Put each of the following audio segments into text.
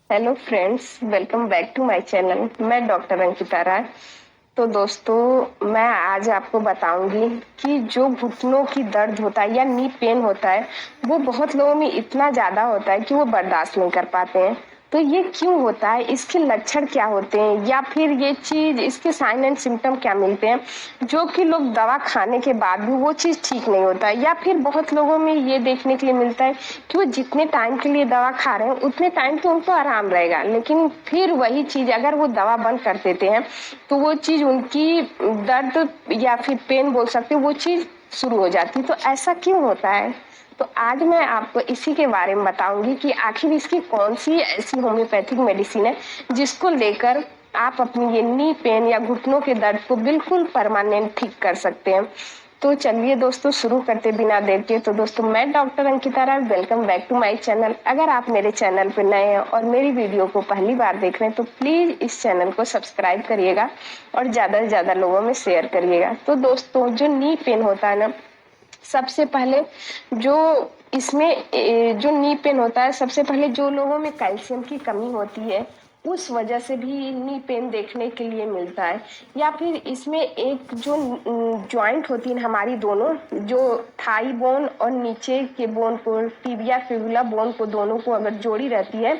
Hello friends, welcome back to my channel. मैं doctor Ankita Rai. तो दोस्तों, मैं आज आपको बताऊंगी कि जो घुटनों की दर्द होता है या नी पेन होता है, वो बहुत लोगों में इतना ज्यादा होता है कि वो बर्दाश्त नहीं कर पाते हैं। तो ये क्यों होता है, इसके लक्षण क्या होते हैं, या फिर ये चीज इसके साइन एंड सिम्टम क्या मिलते हैं, जो कि लोग दवा खाने के बाद भी वो चीज ठीक नहीं होता है। या फिर बहुत लोगों में ये देखने के लिए मिलता है कि वो जितने टाइम के लिए दवा खा रहे हैं उतने टाइम तो उनको आराम रहेगा, लेकिन फिर वही चीज अगर वो दवा बंद कर देते हैं तो वो चीज उनकी दर्द या फिर पेन बोल सकते हो, वो चीज शुरू हो जाती है। तो ऐसा क्यों होता है? तो आज मैं आपको इसी के बारे में बताऊंगी कि आखिर इसकी कौन सी ऐसी होम्योपैथिक मेडिसिन है जिसको लेकर आप अपनी ये नी पेन या घुटनों के दर्द को बिल्कुल परमानेंट ठीक कर सकते हैं। तो चलिए दोस्तों, शुरू करते बिना देर के। तो दोस्तों, मैं doctor Ankita Rai, welcome back to my channel. अगर आप मेरे चैनल पर नए हैं और मेरी वीडियो को पहली बार देख रहे हैं तो प्लीज इस चैनल को सब्सक्राइब करिएगा और ज्यादा से ज्यादा लोगों में शेयर करिएगा। तो दोस्तों, जो नी पेन होता है ना, सबसे पहले जो जो नी पेन होता है, सबसे पहले जो लोगों में कैल्शियम की कमी होती है उस वजह से भी नी पेन देखने के लिए मिलता है। या फिर इसमें एक जो जॉइंट होती है हमारी दोनों, जो थाई बोन और नीचे के बोन को, टिबिया फिबुला बोन को, दोनों को अगर जोड़ी रहती है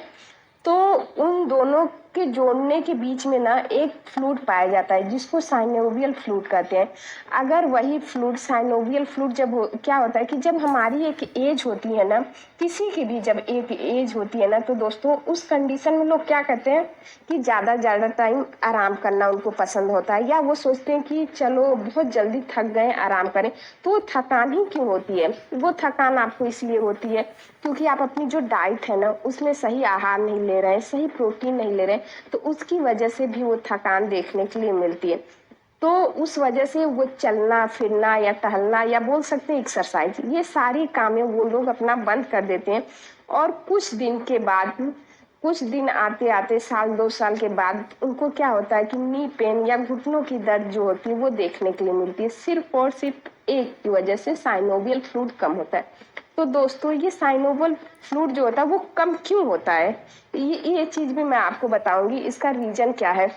तो उन दोनों के जोड़ने के बीच में ना एक फ्लूइड पाया जाता है जिसको साइनोवियल फ्लूइड कहते हैं। अगर वही फ्लूइड, साइनोवियल फ्लूइड क्या होता है कि जब हमारी एक एज होती है ना, किसी की भी जब एक एज होती है ना, तो दोस्तों उस कंडीशन में लोग क्या कहते हैं कि ज्यादा टाइम आराम करना उनको पसंद होता है, या वो सोचते हैं कि चलो बहुत जल्दी थक गए, आराम करें। तो थकान ही क्यों होती है? वो थकान आपको इसलिए होती है क्योंकि आप अपनी जो डाइट है ना उसमें सही आहार नहीं ले रहे हैं, सही प्रोटीन नहीं ले रहे हैं, तो उसकी वजह से भी वो थकान देखने के लिए मिलती है। तो उस वजह से वो चलना फिरना या टहलना या बोल सकते हैं एक्सरसाइज, ये सारी कामें वो लोग अपना बंद कर देते हैं। और कुछ दिन के बाद, कुछ दिन आते आते, साल 2 साल के बाद उनको क्या होता है कि नी पेन या घुटनों की दर्द जो होती है वो देखने के लिए मिलती है, सिर्फ और सिर्फ एक की वजह से, साइनोवियल फ्लूइड कम होता है। तो दोस्तों, ये साइनोवियल फ्लूइड जो होता है वो कम क्यों होता है, ये चीज भी मैं आपको बताऊंगी, इसका रीजन क्या है।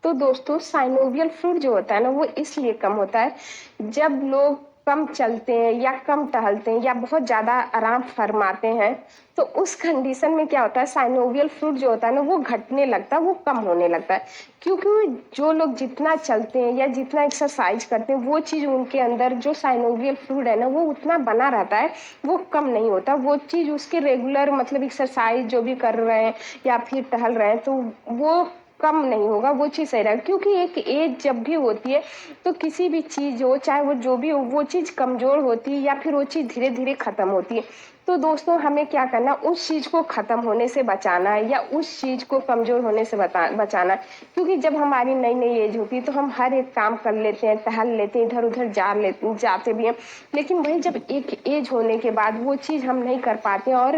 तो दोस्तों, साइनोवियल फ्लूइड जो होता है ना वो इसलिए कम होता है जब लोग कम चलते हैं या कम टहलते हैं या बहुत ज्यादा आराम फरमाते हैं, तो उस कंडीशन में क्या होता है, साइनोवियल फ्लूइड जो होता है ना वो घटने लगता है, वो कम होने लगता है। क्योंकि जो लोग जितना चलते हैं या जितना एक्सरसाइज करते हैं वो चीज उनके अंदर जो साइनोवियल फ्लूइड है ना वो उतना बना रहता है, वो कम नहीं होता। वो चीज उसके रेगुलर मतलब एक्सरसाइज जो भी कर रहे हैं या फिर टहल रहे हैं तो वो कम नहीं होगा, वो चीज सही रहेगा। क्योंकि एक एज जब भी होती है तो किसी भी चीज हो, चाहे वो जो भी हो, वो चीज कमजोर होती है या फिर वो चीज धीरे धीरे खत्म होती है। तो दोस्तों, हमें क्या करना, उस चीज को खत्म होने से बचाना है या उस चीज को कमजोर होने से बचाना है। क्योंकि जब हमारी नई नई एज होती है तो हम हर एक काम कर लेते हैं, टहल लेते हैं, इधर उधर जाते भी हैं, लेकिन वही जब एक एज होने के बाद वो चीज हम नहीं कर पाते और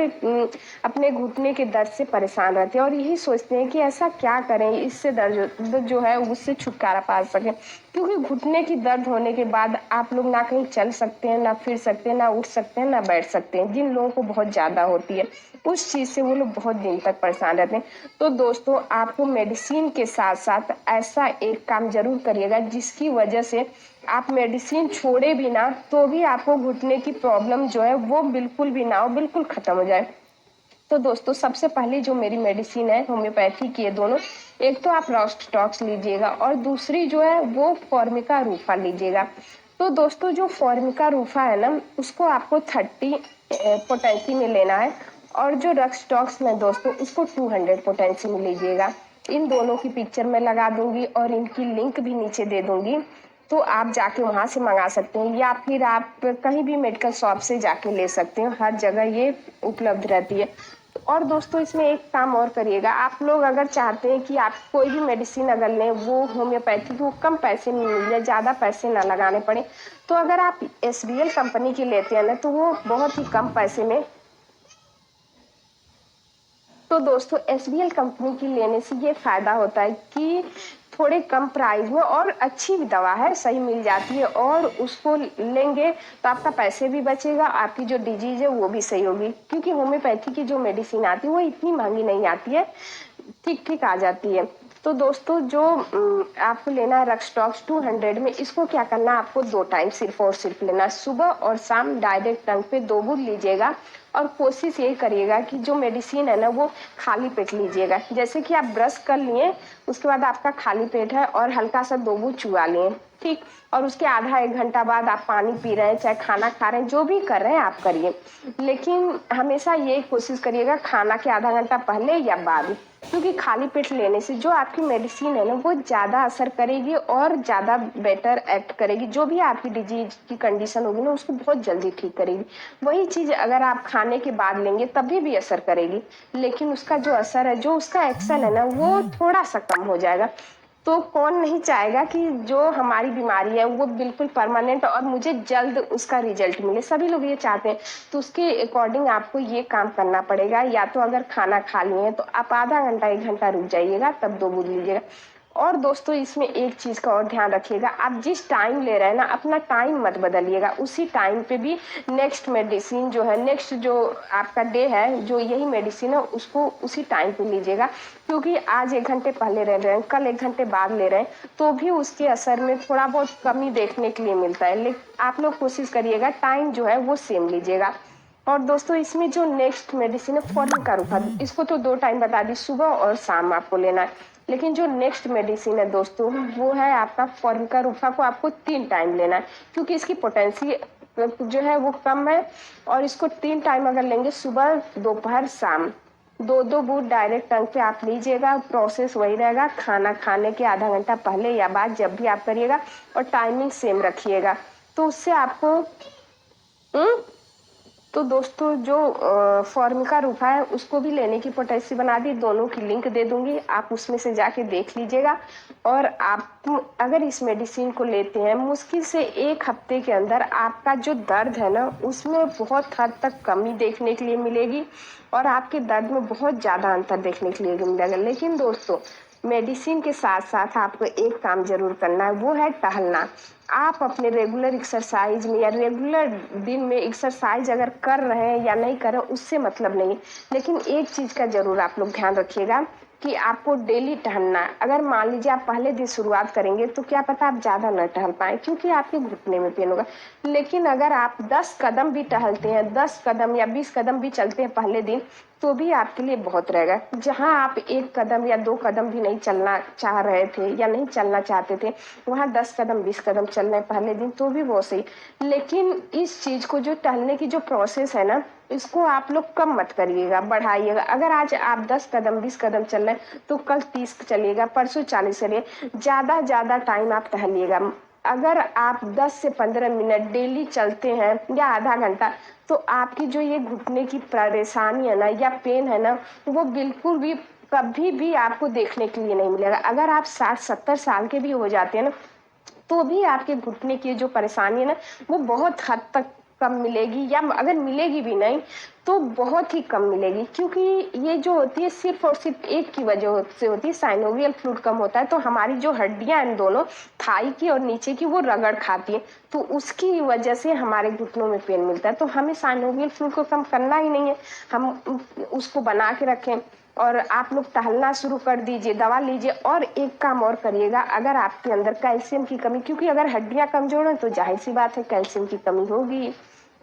अपने घुटने के दर्द से परेशान रहते हैं और यही सोचते हैं कि ऐसा क्या करें इससे दर्द जो है उससे छुटकारा पा सके। क्योंकि घुटने की दर्द होने के बाद आप लोग ना कहीं चल सकते हैं, ना फिर सकते हैं, ना उठ सकते हैं, ना बैठ सकते हैं। जिन लोगों को बहुत ज्यादा होती है उस चीज से वो लोग बहुत दिन तक परेशान रहते हैं। तो दोस्तों, आपको मेडिसिन के साथ साथ ऐसा एक काम जरूर करिएगा जिसकी वजह से आप मेडिसिन छोड़े भी ना तो भी आपको घुटने की प्रॉब्लम जो है वो बिल्कुल भी ना हो, बिल्कुल खत्म हो जाए। तो दोस्तों, सबसे पहले जो मेरी मेडिसिन है होम्योपैथी की है दोनों, एक तो आप रॉस्टॉक्स लीजिएगा और दूसरी जो है वो फॉर्मिका रूफा लीजिएगा। तो दोस्तों, जो फॉर्मिका रूफा है ना उसको आपको 30 पोटेंसी में लेना है, और जो रॉस्टॉक्स में दोस्तों उसको 200 पोटेंसी में लीजिएगा। इन दोनों की पिक्चर मैं लगा दूंगी और इनकी लिंक भी नीचे दे दूंगी, तो आप जाके वहां से मंगा सकते हैं या फिर आप कहीं भी मेडिकल शॉप से जाके ले सकते हैं, हर जगह ये उपलब्ध रहती है। और दोस्तों, इसमें एक काम और करिएगा, आप लोग अगर चाहते हैं कि आप कोई भी मेडिसिन अगर लें वो होम्योपैथी वो कम पैसे में मिल जाए, ज़्यादा पैसे ना लगाने पड़े, तो अगर आप एसबीएल कंपनी की लेते हैं ना तो वो बहुत ही कम पैसे में। तो दोस्तों, एसबीएल कंपनी की लेने से ये फायदा होता है कि थोड़े कम प्राइस में, और अच्छी भी दवा है, सही मिल जाती है, और उसको लेंगे तो आपका पैसे भी बचेगा, आपकी जो डिजीज है वो भी सही होगी। क्योंकि होम्योपैथी की जो मेडिसिन आती है वो इतनी महंगी नहीं आती है, ठीक ठीक आ जाती है। तो दोस्तों जो आपको लेना है रक्सटॉक्स 200 में, इसको क्या करना है, आपको 2 टाइम सिर्फ और सिर्फ लेना, सुबह और शाम डायरेक्ट टंग पे 2 बूंद लीजिएगा। और कोशिश यही करिएगा कि जो मेडिसिन है ना वो खाली पेट लीजिएगा। जैसे कि आप ब्रश कर लिए, उसके बाद आपका खाली पेट है और हल्का सा 2 बूंद चुआ लिए, ठीक। और उसके आधा 1 घंटा बाद आप पानी पी रहे हैं, चाहे खाना खा रहे हैं, जो भी कर रहे हैं आप करिए। लेकिन हमेशा यही कोशिश करिएगा खाना के आधा घंटा पहले या बाद, क्योंकि खाली पेट लेने से जो आपकी मेडिसिन है ना वो ज्यादा असर करेगी और ज्यादा बेटर एक्ट करेगी। जो भी आपकी डिजीज की कंडीशन होगी ना उसको बहुत जल्दी ठीक करेगी। वही चीज अगर आप खाने के बाद लेंगे तभी भी असर करेगी, लेकिन उसका जो असर है, जो उसका एक्शन है ना वो थोड़ा सा कम हो जाएगा। तो कौन नहीं चाहेगा कि जो हमारी बीमारी है वो बिल्कुल परमानेंट और मुझे जल्द उसका रिजल्ट मिले, सभी लोग ये चाहते हैं। तो उसके अकॉर्डिंग आपको ये काम करना पड़ेगा। या तो अगर खाना खा लिए तो आप आधा घंटा 1 घंटा रुक जाइएगा, तब 2 बूंद लीजिएगा। और दोस्तों इसमें एक चीज का और ध्यान रखिएगा, आप जिस टाइम ले रहे हैं ना अपना टाइम मत बदलिएगा, उसी टाइम पे भी नेक्स्ट मेडिसिन जो है, नेक्स्ट जो आपका डे है जो यही मेडिसिन है उसको उसी टाइम पे लीजिएगा। क्योंकि आज 1 घंटे पहले ले रहे हैं, कल 1 घंटे बाद ले रहे हैं, तो भी उसके असर में थोड़ा बहुत कमी देखने के लिए मिलता है। लेकिन आप लोग कोशिश करिएगा टाइम जो है वो सेम लीजिएगा। और दोस्तों इसमें जो नेक्स्ट मेडिसिन है फॉर्मिका रूफा, इसको तो 2 टाइम बता दी, सुबह और शाम आपको लेना है। लेकिन जो नेक्स्ट मेडिसिन है दोस्तों वो है आपका फॉर्मिका रूफा, को आपको 3 टाइम लेना है, क्योंकि इसकी पोटेंसी जो है वो कम है। और इसको 3 टाइम अगर लेंगे, सुबह दोपहर शाम, 2 बूंद डायरेक्ट टंग पे आप लीजिएगा। प्रोसेस वही रहेगा, खाना खाने के आधा घंटा पहले या बाद जब भी आप करिएगा, और टाइमिंग सेम रखिएगा। तो उससे आपको तो दोस्तों जो फॉर्मिका रूफा है उसको भी लेने की पॉलिसी बना दी, दोनों की लिंक दे दूंगी, आप उसमें से जाके देख लीजिएगा। और आप अगर इस मेडिसिन को लेते हैं, मुश्किल से 1 हफ्ते के अंदर आपका जो दर्द है ना उसमें बहुत हद तक कमी देखने के लिए मिलेगी, और आपके दर्द में बहुत ज्यादा अंतर देखने के लिए मिलेगा। लेकिन दोस्तों मेडिसिन के साथ साथ आपको एक काम जरूर करना है, वो है टहलना। आप अपने रेगुलर एक्सरसाइज में या रेगुलर दिन में एक्सरसाइज अगर कर रहे हैं या नहीं कर रहे हैं उससे मतलब नहीं, लेकिन एक चीज का जरूर आप लोग ध्यान रखिएगा कि आपको डेली टहलना है। अगर मान लीजिए आप पहले दिन शुरुआत करेंगे तो क्या पता आप ज्यादा न टहल पाए, क्योंकि आपके घुटने में पेन होगा। लेकिन अगर आप 10 कदम भी टहलते हैं, 10 कदम या 20 कदम भी चलते हैं पहले दिन, तो भी आपके लिए बहुत रहेगा। जहां आप 1 कदम या 2 कदम भी नहीं चलना चाह रहे थे या नहीं चलना चाहते थे, वहां 10 कदम 20 कदम चल रहे पहले दिन, तो भी वो सही। लेकिन इस चीज को, जो टहलने की जो प्रोसेस है ना, इसको आप लोग कम मत करिएगा, बढ़ाइएगा। अगर आज आप 10 कदम 20 कदम चल रहे हैं तो कल 30 चलिएगा, परसों 40 चलिए, ज्यादा टाइम आप टहलिएगा। अगर आप 10 से 15 मिनट डेली चलते हैं या आधा घंटा, तो आपकी जो ये घुटने की परेशानी है ना या पेन है ना, वो बिल्कुल भी कभी भी आपको देखने के लिए नहीं मिलेगा। अगर आप 60-70 साल के भी हो जाते हैं ना, तो भी आपके घुटने की जो परेशानी है ना वो बहुत हद तक कम मिलेगी, या अगर मिलेगी भी नहीं तो बहुत ही कम मिलेगी। क्योंकि ये जो होती है सिर्फ और सिर्फ एक की वजह से होती है, साइनोवियल फ्लूइड कम होता है, तो हमारी जो हड्डियां इन दोनों थाई की और नीचे की वो रगड़ खाती है, तो उसकी वजह से हमारे घुटनों में पेन मिलता है। तो हमें साइनोवियल फ्लूइड को कम करना ही नहीं है, हम उसको बना के रखें। और आप लोग टहलना शुरू कर दीजिए, दवा लीजिए। और एक काम और करिएगा, अगर आपके अंदर कैल्शियम की कमी, क्योंकि अगर हड्डियां कमजोर है तो जाहिर सी बात है कैल्शियम की कमी होगी,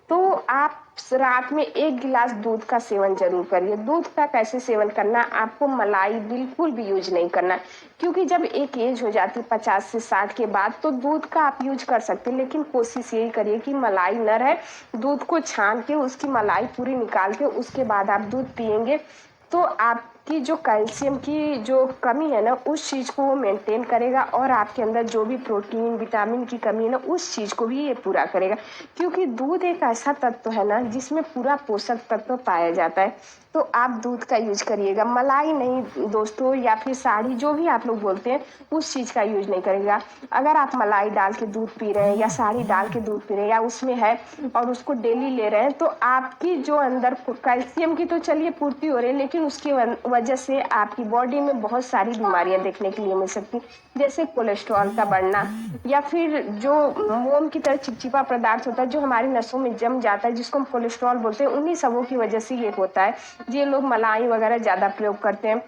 तो आप रात में 1 गिलास दूध का सेवन जरूर करिए। दूध का कैसे सेवन करना, आपको मलाई बिल्कुल भी यूज नहीं करना, क्योंकि जब एक एज हो जाती है 50 से 60 के बाद, तो दूध का आप यूज कर सकते हैं, लेकिन कोशिश यही करिए कि मलाई न रहे। दूध को छान के उसकी मलाई पूरी निकाल के उसके बाद आप दूध पियेंगे, तो आपकी जो कैल्शियम की जो कमी है ना उस चीज को वो मेंटेन करेगा, और आपके अंदर जो भी प्रोटीन विटामिन की कमी है ना उस चीज को भी ये पूरा करेगा। क्योंकि दूध एक ऐसा तत्व है ना जिसमें पूरा पोषक तत्व पाया जाता है। तो तो आप दूध का यूज करिएगा, मलाई नहीं दोस्तों, या फिर साड़ी जो भी आप लोग बोलते हैं उस चीज का यूज नहीं करेगा। अगर आप मलाई डाल के दूध पी रहे हैं या साड़ी डाल के दूध पी रहे हैं या उसमें है और उसको डेली ले रहे हैं, तो आपकी जो अंदर कैल्शियम की तो चलिए पूर्ति हो रही है, लेकिन उसकी वजह से आपकी बॉडी में बहुत सारी बीमारियां देखने के लिए मिल सकती, जैसे कोलेस्ट्रॉल का बढ़ना, या फिर जो मोम की तरह चिपचिपा पदार्थ होता है जो हमारी नसों में जम जाता है, जिसको हम कोलेस्ट्रॉल बोलते हैं, उन्हीं सबों की वजह से ये होता है। ये लोग मलाई वगैरह ज्यादा प्रयोग करते हैं,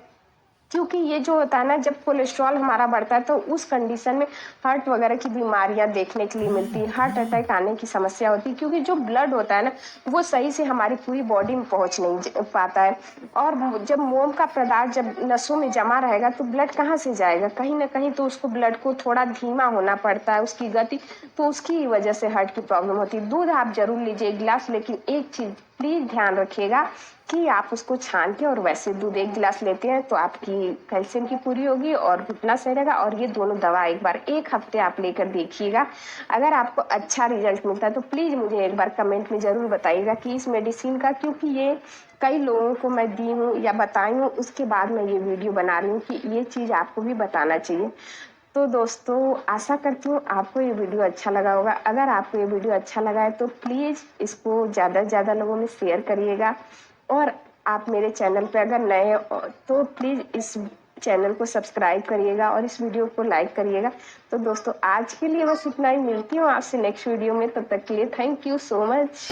क्योंकि ये जो होता है ना, जब कोलेस्ट्रॉल हमारा बढ़ता है तो उस कंडीशन में हार्ट वगैरह की बीमारियां देखने के लिए मिलती है, हार्ट अटैक आने की समस्या होती है, क्योंकि जो ब्लड होता है ना वो सही से हमारी पूरी बॉडी में पहुंच नहीं पाता है। और जब मोम का पदार्थ जब नसों में जमा रहेगा तो ब्लड कहाँ से जाएगा, कहीं ना कहीं तो उसको ब्लड को थोड़ा धीमा होना पड़ता है उसकी गति, तो उसकी वजह से हार्ट की प्रॉब्लम होती है। दूध आप जरूर लीजिए एक गिलास, लेकिन एक चीज प्लीज ध्यान रखिएगा कि आप उसको छान के और वैसे दूध एक गिलास लेते हैं तो आपकी कैल्शियम की पूरी होगी और घुटना सही रहेगा। और ये दोनों दवा एक बार 1 हफ्ते आप लेकर देखिएगा, अगर आपको अच्छा रिजल्ट मिलता है तो प्लीज मुझे एक बार कमेंट में जरूर बताइएगा कि इस मेडिसिन का, क्योंकि ये कई लोगों को मैं दी हूँ या बताई हूँ, उसके बाद मैं ये वीडियो बना रही हूँ कि ये चीज आपको भी बताना चाहिए। तो दोस्तों आशा करती हूँ आपको ये वीडियो अच्छा लगा होगा। अगर आपको ये वीडियो अच्छा लगा है तो प्लीज इसको ज्यादा से ज्यादा लोगों में शेयर करिएगा, और आप मेरे चैनल पे अगर नए हो तो प्लीज इस चैनल को सब्सक्राइब करिएगा और इस वीडियो को लाइक करिएगा। तो दोस्तों आज के लिए बस इतना ही, मिलती हूँ आपसे नेक्स्ट वीडियो में, तब तक के लिए थैंक यू सो मच।